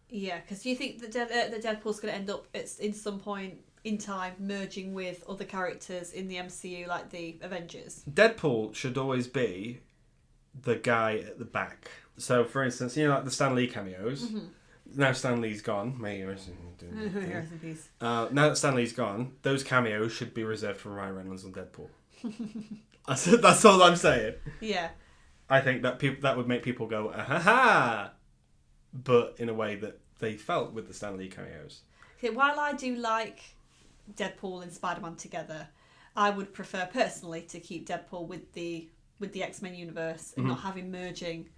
Yeah, because do you think that Deadpool's going to end up in some point in time merging with other characters in the MCU, like the Avengers? Deadpool should always be the guy at the back. So, for instance, like the Stan Lee cameos, now Stan Lee's gone, may he rest in peace. now that Stan Lee's gone, those cameos should be reserved for Ryan Reynolds and Deadpool. That's all I'm saying. Yeah. I think that would make people go, ah ha, but in a way that they felt with the Stan Lee cameos. Okay, while I do like Deadpool and Spider-Man together, I would prefer personally to keep Deadpool with the X-Men universe and not have him merging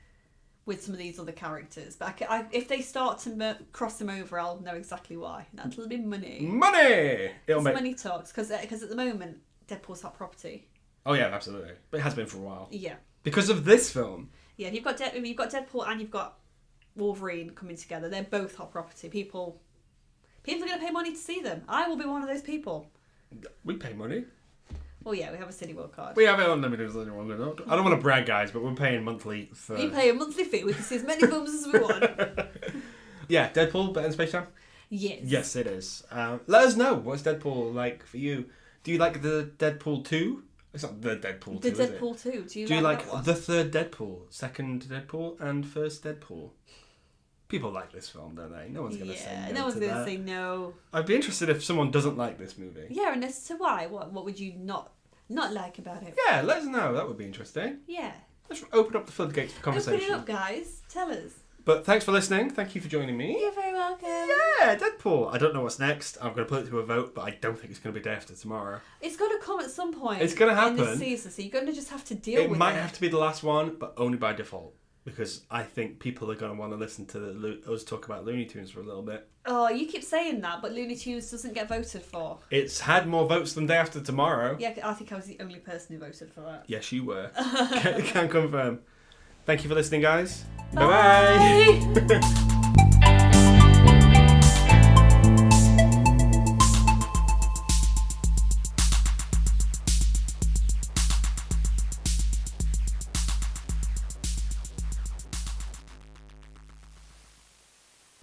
with some of these other characters. But if they start to cross them over, I'll know exactly why. That'll be money. Money! Money talks, because at the moment, Deadpool's hot property. Oh yeah, absolutely. But it has been for a while. Yeah. Because of this film. Yeah, you've got Deadpool and you've got Wolverine coming together. They're both hot property. People are going to pay money to see them. I will be one of those people. We pay money. Well, yeah, we have a Cineworld card. We have it unlimited. I don't want to brag, guys, but we're paying monthly for... We pay a monthly fee. We can see as many films as we want. Yeah, Deadpool, better than Space Jam? Yes. Yes, it is. Let us know. What's Deadpool like for you? Do you like the Deadpool 2? It's not the Deadpool 2, The Deadpool 2. Do you like that one? The third Deadpool, second Deadpool, and first Deadpool? People like this film, don't they? No one's going to say no. No one's going to say no. I'd be interested if someone doesn't like this movie. Yeah, and as to why. What would you not like about it? Yeah, let us know. That would be interesting. Yeah. Let's open up the floodgates for conversation. Open it up, guys. Tell us. But thanks for listening. Thank you for joining me. You're very welcome. Yeah, Deadpool. I don't know what's next. I'm going to put it to a vote, but I don't think it's going to be day after tomorrow. It's going to come at some point. It's going to happen. In this season, so you're going to just have to deal with it. It might have to be the last one, but only by default. Because I think people are going to want to listen to us talk about Looney Tunes for a little bit. Oh, you keep saying that, but Looney Tunes doesn't get voted for. It's had more votes than Day After Tomorrow. Yeah, I think I was the only person who voted for that. Yes, you were. Can confirm. Thank you for listening, guys. Bye. Bye-bye.